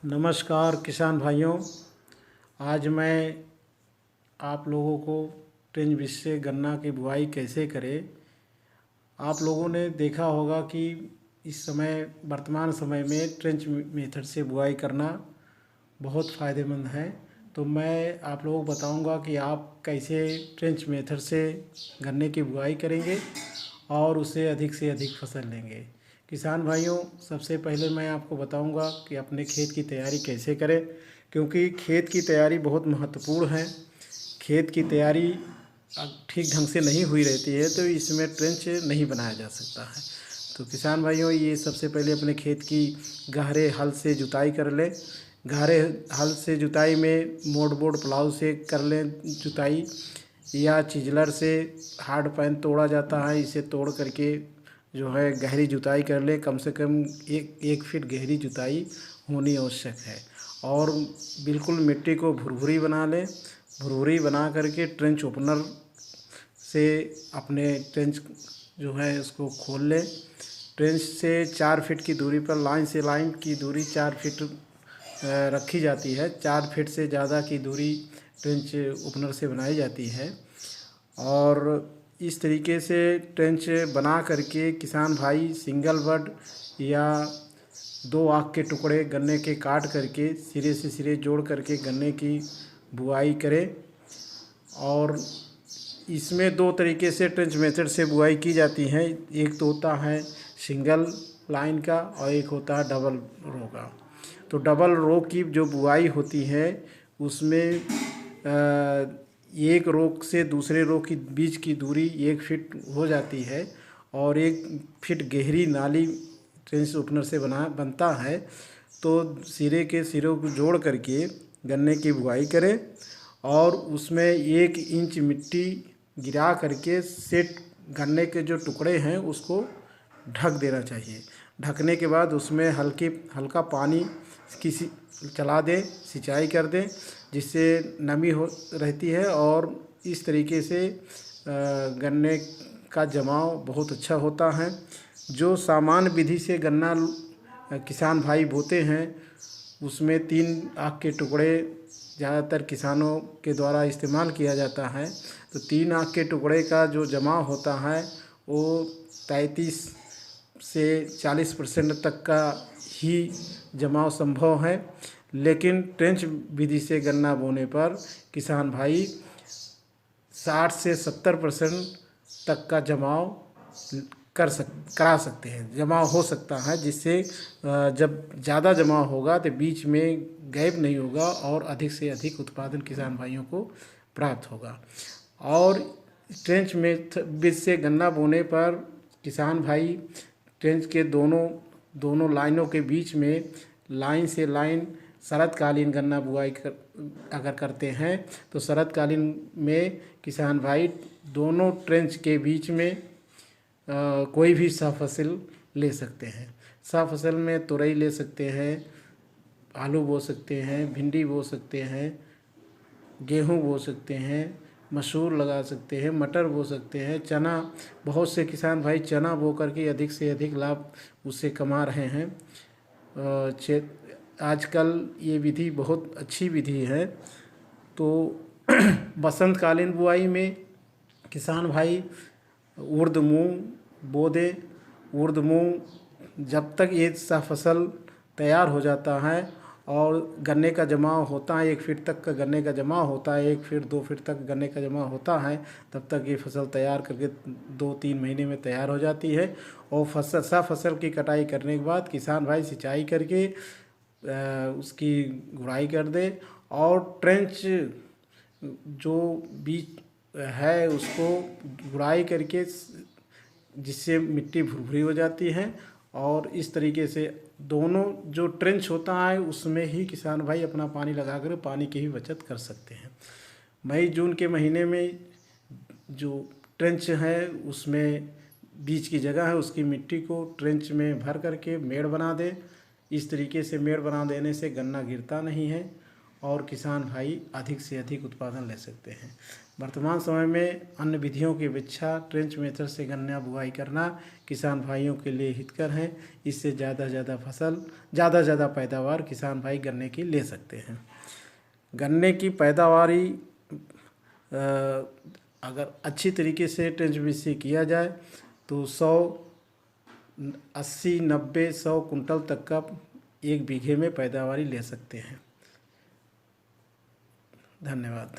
नमस्कार किसान भाइयों। आज मैं आप लोगों को ट्रेंच विधि से गन्ना की बुआई कैसे करें। आप लोगों ने देखा होगा कि इस समय वर्तमान समय में ट्रेंच मेथड से बुआई करना बहुत फ़ायदेमंद है। तो मैं आप लोगों को बताऊंगा कि आप कैसे ट्रेंच मेथड से गन्ने की बुआई करेंगे और उससे अधिक से अधिक फसल लेंगे। किसान भाइयों, सबसे पहले मैं आपको बताऊंगा कि अपने खेत की तैयारी कैसे करें, क्योंकि खेत की तैयारी बहुत महत्वपूर्ण है। खेत की तैयारी ठीक ढंग से नहीं हुई रहती है तो इसमें ट्रेंच नहीं बनाया जा सकता है। तो किसान भाइयों, ये सबसे पहले अपने खेत की गहरे हल से जुताई कर लें। गहरे हल से जुताई में मोड़ बोड़ प्लाऊ से कर लें जुताई, या चिजलर से हार्ड पैन तोड़ा जाता है, इसे तोड़ करके जो है गहरी जुताई कर ले। कम से कम एक फीट गहरी जुताई होनी आवश्यक है। और बिल्कुल मिट्टी को भुरभुरी बना लें। भुरभुरी बना करके ट्रेंच ओपनर से अपने ट्रेंच जो है उसको खोल लें। ट्रेंच से 4 फीट की दूरी पर लाइन से लाइन की दूरी 4 फीट रखी जाती है। 4 फीट से ज़्यादा की दूरी ट्रेंच ओपनर से बनाई जाती है। और इस तरीके से ट्रेंच बना करके किसान भाई सिंगल बड या 2 आँख के टुकड़े गन्ने के काट करके सिरे से सिरे जोड़ करके गन्ने की बुआई करें। और इसमें 2 तरीके से ट्रेंच मेथड से बुआई की जाती है। एक तो होता है सिंगल लाइन का और एक होता है डबल रो का। तो डबल रो की जो बुआई होती है उसमें एक रो से दूसरे रो की बीच की दूरी 1 फीट हो जाती है और 1 फीट गहरी नाली ट्रेंच ओपनर से बनता है। तो सिरे के सिरों को जोड़ करके गन्ने की बुआई करें और उसमें 1 इंच मिट्टी गिरा करके सेट गन्ने के जो टुकड़े हैं उसको ढक देना चाहिए। ढकने के बाद उसमें हल्का पानी किसी चला दें, सिंचाई कर दें, जिससे नमी हो रहती है। और इस तरीके से गन्ने का जमाव बहुत अच्छा होता है। जो सामान्य विधि से गन्ना किसान भाई बोते हैं उसमें 3 आँख के टुकड़े ज़्यादातर किसानों के द्वारा इस्तेमाल किया जाता है। तो 3 आँख के टुकड़े का जो जमाव होता है वो 33 से 40% तक का ही जमाव संभव है। लेकिन ट्रेंच विधि से गन्ना बोने पर किसान भाई 60 से 70% तक का जमाव करा सकते हैं, जमाव हो सकता है। जिससे जब ज़्यादा जमाव होगा तो बीच में गैप नहीं होगा और अधिक से अधिक उत्पादन किसान भाइयों को प्राप्त होगा। और ट्रेंच में से गन्ना बोने पर किसान भाई ट्रेंच के दोनों लाइनों के बीच में लाइन से लाइन शरतकालीन गन्ना बुआई अगर करते हैं तो शरतकालीन में किसान भाई दोनों ट्रेंच के बीच में कोई भी सा फसल ले सकते हैं। सा फसल में तुरई ले सकते हैं, आलू बो सकते हैं, भिंडी बो सकते हैं, गेहूँ बो सकते हैं, मसूर लगा सकते हैं, मटर बो सकते हैं, चना। बहुत से किसान भाई चना बो करके अधिक से अधिक लाभ उससे कमा रहे हैं। आजकल ये विधि बहुत अच्छी विधि है। तो बसंतकालीन बुआई में किसान भाई उर्द मूंग बो दे। उर्द मूंग जब तक ये सा फसल तैयार हो जाता है और गन्ने का जमाव होता है, 1 फीट तक का गन्ने का जमाव होता है, 1 फीट 2 फीट तक गन्ने का जमाव होता है, तब तक ये फसल तैयार करके 2-3 महीने में तैयार हो जाती है। और फसल की कटाई करने के बाद किसान भाई सिंचाई करके उसकी गुड़ाई कर दे। और ट्रेंच जो बीज है उसको गुड़ाई करके जिससे मिट्टी भुरभुरी हो जाती है। और इस तरीके से दोनों जो ट्रेंच होता है उसमें ही किसान भाई अपना पानी लगा कर पानी की भी बचत कर सकते हैं। मई जून के महीने में जो ट्रेंच है उसमें बीच की जगह है उसकी मिट्टी को ट्रेंच में भर करके मेड़ बना दें। इस तरीके से मेड़ बना देने से गन्ना गिरता नहीं है और किसान भाई अधिक से अधिक उत्पादन ले सकते हैं। वर्तमान समय में अन्य विधियों की अपेक्षा ट्रेंच मेथड से गन्ना बुआई करना किसान भाइयों के लिए हितकर है। इससे ज़्यादा से ज़्यादा फसल, ज़्यादा से ज़्यादा पैदावार किसान भाई गन्ने की ले सकते हैं। गन्ने की पैदावारी अगर अच्छी तरीके से ट्रेंच विधि से किया जाए तो 80, 90, 100 कुंटल तक का 1 बीघे में पैदावारी ले सकते हैं। धन्यवाद।